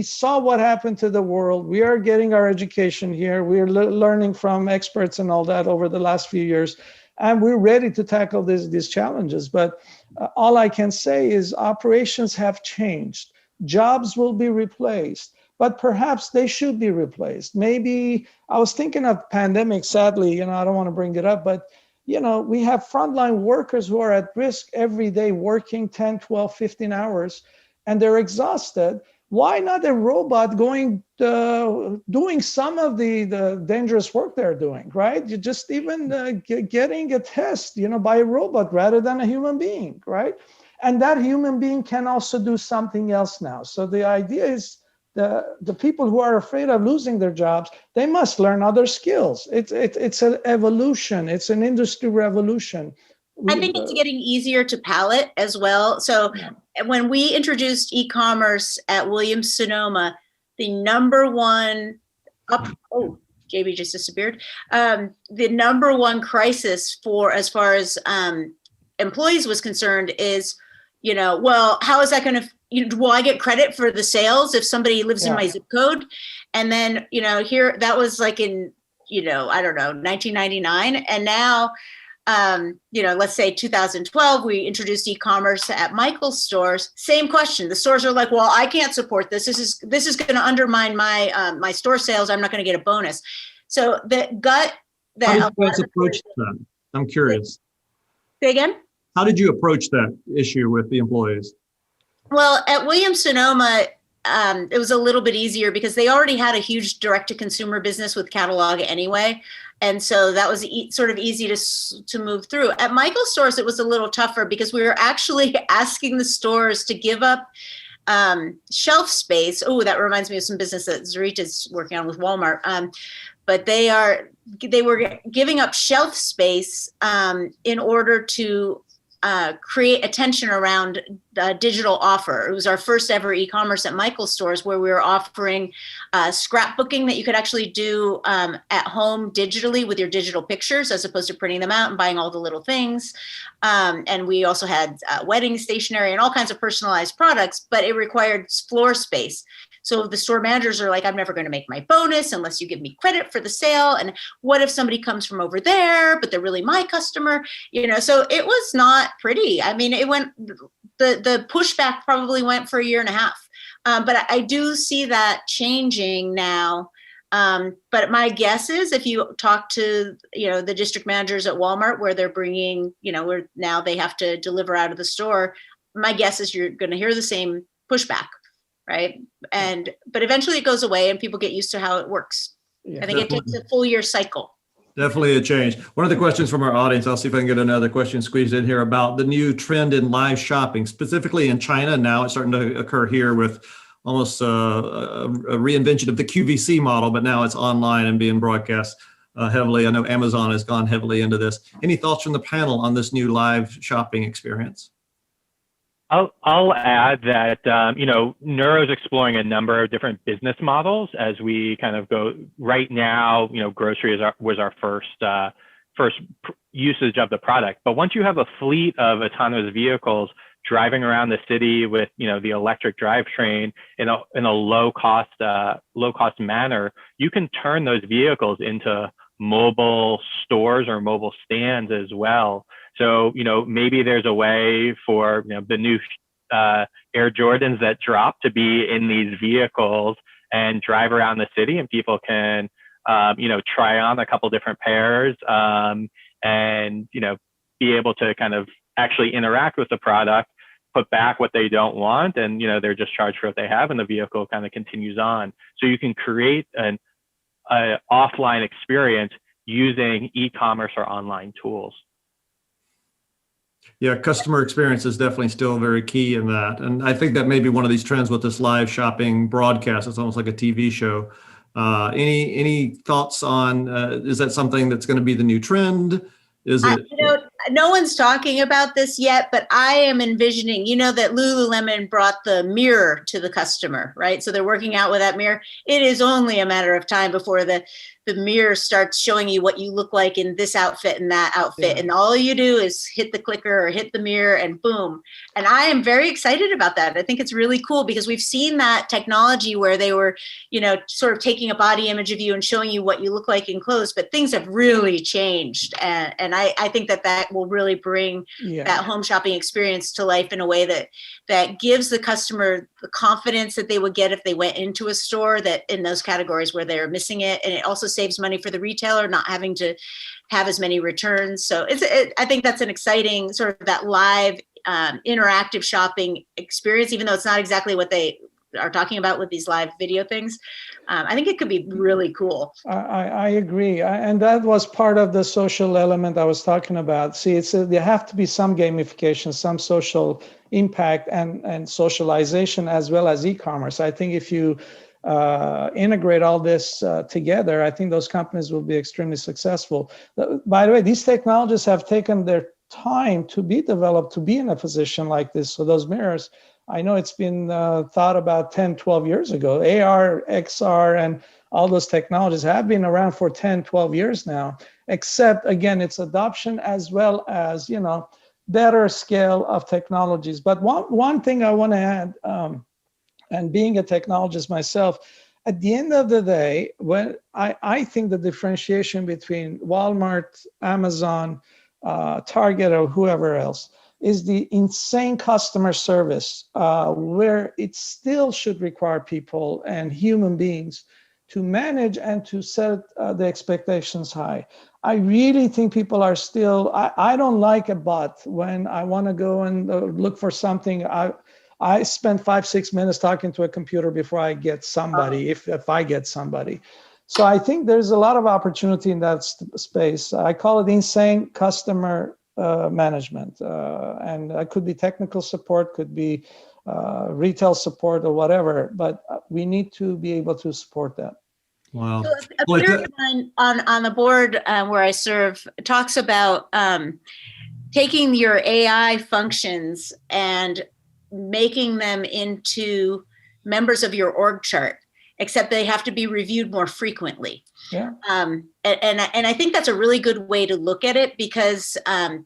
saw what happened to the world. We are getting our education here. We're learning from experts and all that over the last few years, and we're ready to tackle these challenges. But all I can say is operations have changed. Jobs will be replaced, but perhaps they should be replaced. Maybe I was thinking of pandemic, sadly, I don't want to bring it up, but we have frontline workers who are at risk every day working 10, 12, 15 hours, and they're exhausted. Why not a robot doing some of the dangerous work they're doing, right? You just even getting a test, by a robot rather than a human being, right? And that human being can also do something else now. So the idea is the people who are afraid of losing their jobs, they must learn other skills. It's an evolution. It's an industry revolution. I think it's getting easier to palate as well. So when we introduced e-commerce at Williams-Sonoma, the number one JB just disappeared. The number one crisis as far as employees was concerned is, well, how is that going to, will I get credit for the sales if somebody lives in my zip code? And then, here, that was like in, I don't know, 1999. And now, let's say 2012, we introduced e-commerce at Michael's stores. Same question. The stores are like, well, I can't support this. This is going to undermine my store sales. I'm not going to get a bonus. So the gut that. How do you guys approach that? I'm curious. Say again? How did you approach that issue with the employees? Well, at Williams-Sonoma, it was a little bit easier because they already had a huge direct-to-consumer business with catalog anyway. And so that was sort of easy to move through. At Michael's stores, it was a little tougher because we were actually asking the stores to give up shelf space. Oh, that reminds me of some business that Zarita's working on with Walmart. But they were giving up shelf space in order to create attention around digital offer. It was our first ever e-commerce at Michael's stores where we were offering scrapbooking that you could actually do at home digitally with your digital pictures as opposed to printing them out and buying all the little things. And we also had wedding stationery and all kinds of personalized products, but it required floor space. So the store managers are like, I'm never going to make my bonus unless you give me credit for the sale. And what if somebody comes from over there, but they're really my customer? So it was not pretty. I mean, it went, the pushback probably went for a year and a half. But I do see that changing now. But my guess is if you talk to, the district managers at Walmart where they're bringing, where now they have to deliver out of the store, my guess is you're going to hear the same pushback. Right. But eventually it goes away and people get used to how it works. Yeah, I think it takes a full year cycle. Definitely a change. One of the questions from our audience, I'll see if I can get another question squeezed in here about the new trend in live shopping, specifically in China. Now it's starting to occur here with almost a reinvention of the QVC model, but now it's online and being broadcast heavily. I know Amazon has gone heavily into this. Any thoughts from the panel on this new live shopping experience? I'll add that, Nuro is exploring a number of different business models as we kind of go. Right now, grocery was our first usage of the product. But once you have a fleet of autonomous vehicles driving around the city with, the electric drivetrain in a low cost manner, you can turn those vehicles into mobile stores or mobile stands as well. So, maybe there's a way for, the new Air Jordans that drop to be in these vehicles and drive around the city, and people can, try on a couple different pairs and, be able to kind of actually interact with the product, put back what they don't want, and, they're just charged for what they have, and the vehicle kind of continues on. So you can create an offline experience using e-commerce or online tools. Yeah, customer experience is definitely still very key in that. And I think that may be one of these trends with this live shopping broadcast. It's almost like a TV show. Any thoughts on, is that something that's going to be the new trend? Is it? No one's talking about this yet, but I am envisioning, that Lululemon brought the mirror to the customer, right? So they're working out with that mirror. It is only a matter of time before the mirror starts showing you what you look like in this outfit and that outfit. Yeah. And all you do is hit the clicker or hit the mirror and boom. And I am very excited about that. I think it's really cool because we've seen that technology where they were, sort of taking a body image of you and showing you what you look like in clothes, but things have really changed. And I think that will really bring that home shopping experience to life in a way that gives the customer the confidence that they would get if they went into a store that in those categories where they're missing it. And it also saves money for the retailer, not having to have as many returns. So I think that's an exciting sort of that live interactive shopping experience, even though it's not exactly what they are talking about with these live video things. I think it could be really cool. I agree. And that was part of the social element I was talking about. See, there have to be some gamification, some social impact and socialization as well as e-commerce. I think if you integrate all this together, I think those companies will be extremely successful. By the way, these technologies have taken their time to be developed to be in a position like this. So those mirrors, I know it's been thought about 10, 12 years ago. AR, XR, and all those technologies have been around for 10, 12 years now, except, again, it's adoption as well as, better scale of technologies. But one thing I want to add, and being a technologist myself, at the end of the day, when I think the differentiation between Walmart, Amazon, Target, or whoever else, is the insane customer service where it still should require people and human beings to manage and to set the expectations high. I really think people are still, I don't like a bot. When I want to go and look for something, I spend 5-6 minutes talking to a computer before I get somebody, if I get somebody. So I think there's a lot of opportunity in that space. I call it insane customer management. And it could be technical support, could be retail support or whatever, but we need to be able to support that. Wow. So a peer of mine on the board where I serve talks about taking your AI functions and making them into members of your org chart, except they have to be reviewed more frequently. Yeah. And I think that's a really good way to look at it, because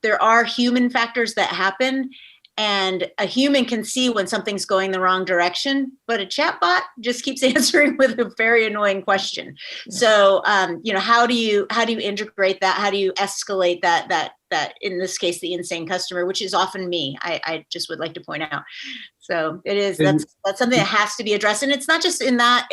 there are human factors that happen, and a human can see when something's going the wrong direction, but a chatbot just keeps answering with a very annoying question. So, how do you integrate that? How do you escalate that in this case, the insane customer, which is often me, I just would like to point out. So it is, that's something that has to be addressed. And it's not just in that,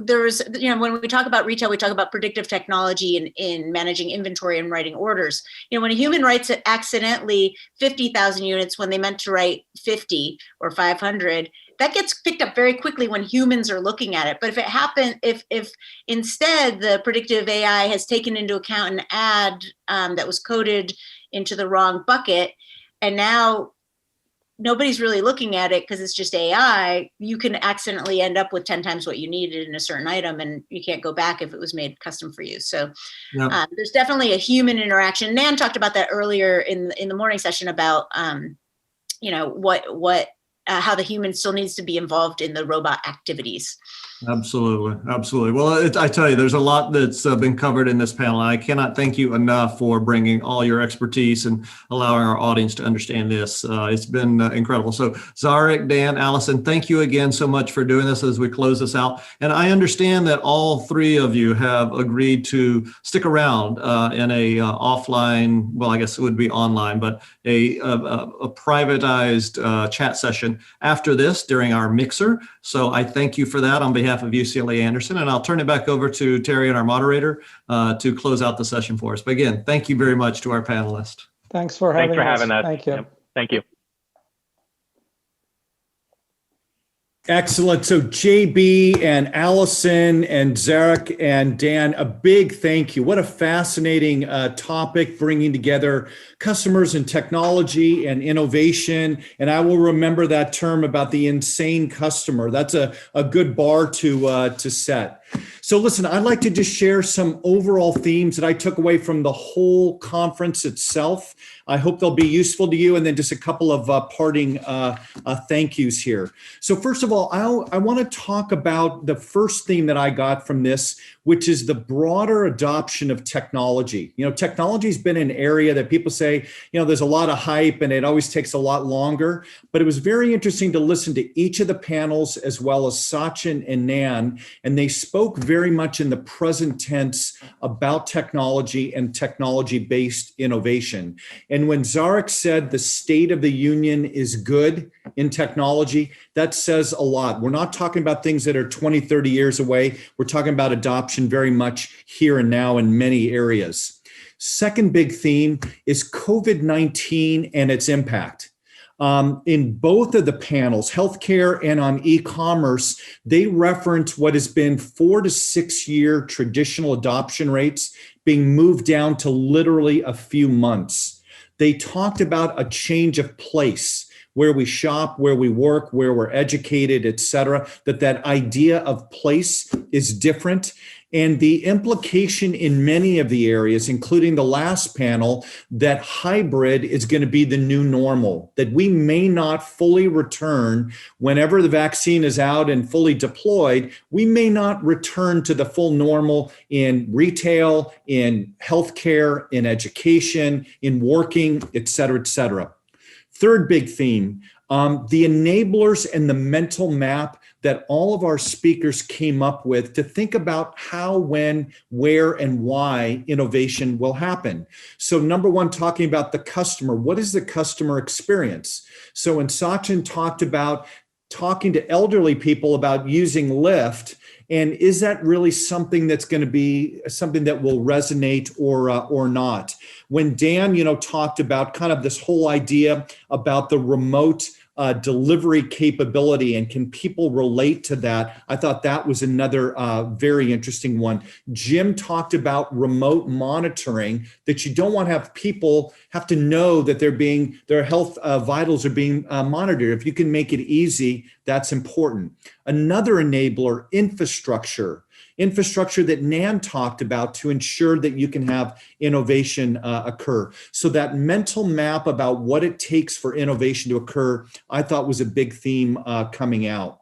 there's, when we talk about retail, we talk about predictive technology in managing inventory and writing orders. When a human writes accidentally 50,000 units when they meant to write 50 or 500, that gets picked up very quickly when humans are looking at it. But if it happens, if instead the predictive AI has taken into account an ad that was coded into the wrong bucket, and now nobody's really looking at it because it's just AI, you can accidentally end up with 10 times what you needed in a certain item, and you can't go back if it was made custom for you. So there's definitely a human interaction. Nan talked about that earlier in the morning session about, how the human still needs to be involved in the robot activities. Absolutely. Well, I tell you, there's a lot that's been covered in this panel. I cannot thank you enough for bringing all your expertise and allowing our audience to understand this. It's been incredible. So Zarek, Dan, Allison, thank you again so much for doing this as we close this out. And I understand that all three of you have agreed to stick around in a offline, well, I guess it would be online, but a privatized chat session after this during our mixer. So I thank you for that on behalf of UCLA Anderson, and I'll turn it back over to Terry and our moderator to close out the session for us. But again, thank you very much to our panelists. Thanks for having us. Thank you. Yep. Thank you. Excellent. So JB and Allison and Zarek and Dan, a big thank you. What a fascinating topic, bringing together customers and technology and innovation. And I will remember that term about the insane customer. That's a good bar to set. So listen, I'd like to just share some overall themes that I took away from the whole conference itself. I hope they'll be useful to you, and then just a couple of parting thank yous here. So first of all, I want to talk about the first theme that I got from this, which is the broader adoption of technology. Technology has been an area that people say, there's a lot of hype and it always takes a lot longer, but it was very interesting to listen to each of the panels as well as Sachin and Nan, and they spoke very much in the present tense about technology and technology-based innovation. And when Zarek said the state of the union is good in technology, that says a lot. We're not talking about things that are 20, 30 years away. We're talking about adoption very much here and now in many areas. Second big theme is COVID-19 and its impact. In both of the panels, healthcare and on e-commerce, they reference what has been 4 to 6 year traditional adoption rates being moved down to literally a few months. They talked about a change of place, where we shop, where we work, where we're educated, et cetera, that idea of place is different. And the implication in many of the areas, including the last panel, that hybrid is going to be the new normal, that we may not fully return whenever the vaccine is out and fully deployed. We may not return to the full normal in retail, in healthcare, in education, in working, et cetera, et cetera. Third big theme, the enablers and the mental map that all of our speakers came up with to think about how, when, where, and why innovation will happen. So number one, talking about the customer. What is the customer experience? So when Sachin talked about talking to elderly people about using Lyft And is that really something that's going to be something that will resonate or not? When Dan, talked about kind of this whole idea about the remote delivery capability and can people relate to that? I thought that was another very interesting one. Jim talked about remote monitoring, that you don't want to have people have to know that their health vitals are being monitored. If you can make it easy, that's important. Another enabler, infrastructure that Nan talked about to ensure that you can have innovation occur. So that mental map about what it takes for innovation to occur, I thought was a big theme coming out.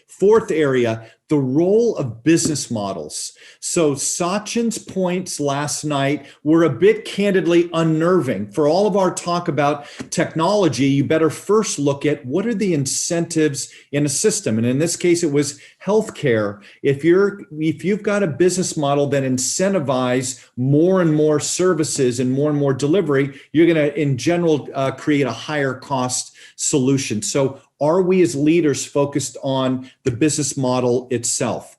Fourth area, the role of business models. So Sachin's points last night were a bit candidly unnerving. For all of our talk about technology, you better first look at what are the incentives in a system. And in this case, it was healthcare. If you've got a business model that incentivizes more and more services and more delivery, you're going to, in general, create a higher cost solution. So are we as leaders focused on the business model itself?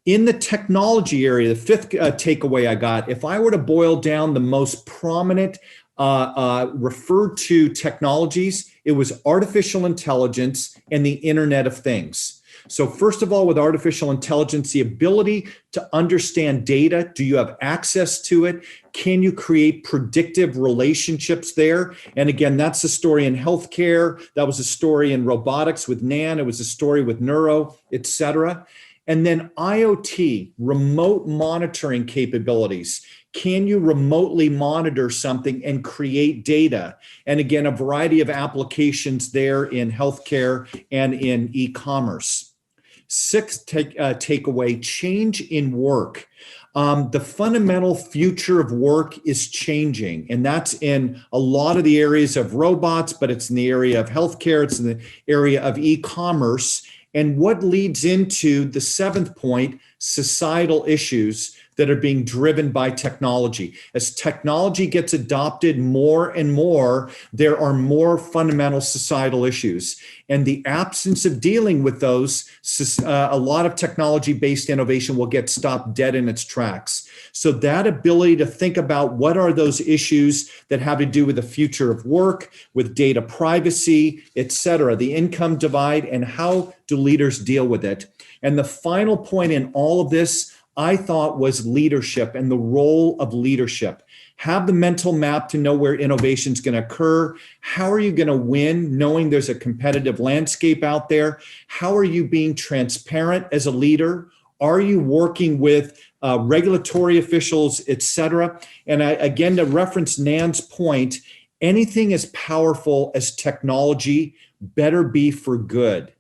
In the technology area, the fifth takeaway I got, if I were to boil down the most prominent referred to technologies, it was artificial intelligence and the Internet of Things. So first of all, with artificial intelligence, the ability to understand data. Do you have access to it? Can you create predictive relationships there? And again, that's the story in healthcare. That was a story in robotics with Nan. It was a story with Nuro, et cetera. And then IoT, remote monitoring capabilities. Can you remotely monitor something and create data? And again, a variety of applications there in healthcare and in e-commerce. Sixth takeaway, change in work. The fundamental future of work is changing, and that's in a lot of the areas of robots, but it's in the area of healthcare, it's in the area of e-commerce. And what leads into the seventh point, societal issues that are being driven by technology. As technology gets adopted more and more, there are more fundamental societal issues. And the absence of dealing with those, a lot of technology-based innovation will get stopped dead in its tracks. So that ability to think about what are those issues that have to do with the future of work, with data privacy, et cetera, the income divide, and how do leaders deal with it? And the final point in all of this, I thought, was leadership and the role of leadership. Have the mental map to know where innovation is going to occur. How are you going to win knowing there's a competitive landscape out there? How are you being transparent as a leader? Are you working with regulatory officials, et cetera? And again, to reference Nan's point, anything as powerful as technology better be for good.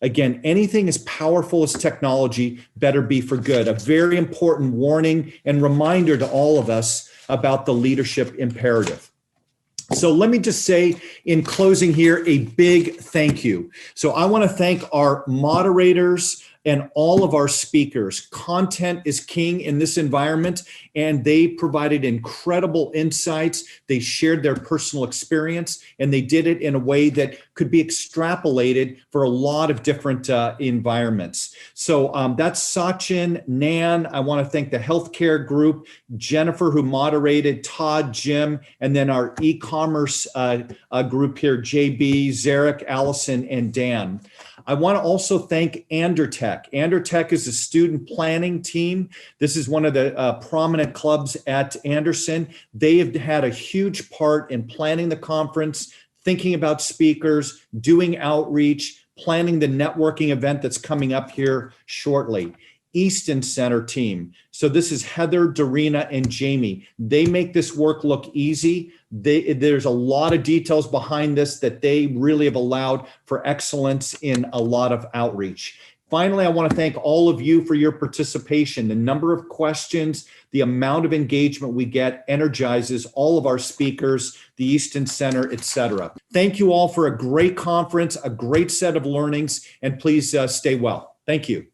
Again, anything as powerful as technology better be for good. A very important warning and reminder to all of us about the leadership imperative. So let me just say in closing here, a big thank you. So I want to thank our moderators and all of our speakers. Content is king in this environment, and they provided incredible insights. They shared their personal experience, and they did it in a way that could be extrapolated for a lot of different environments. So that's Sachin, Nan. I want to thank the healthcare group, Jennifer, who moderated, Todd, Jim, and then our e-commerce group here, JB, Zarek, Allison, and Dan. I want to also thank Andertech. Andertech is a student planning team. This is one of the prominent clubs at Anderson. They have had a huge part in planning the conference, thinking about speakers, doing outreach, planning the networking event that's coming up here shortly. Easton Center team. So this is Heather, Dorina, and Jamie. They make this work look easy. There's a lot of details behind this that they really have allowed for excellence in a lot of outreach. Finally, I want to thank all of you for your participation. The number of questions, the amount of engagement we get energizes all of our speakers, the Easton Center, et cetera. Thank you all for a great conference, a great set of learnings, and please stay well. Thank you.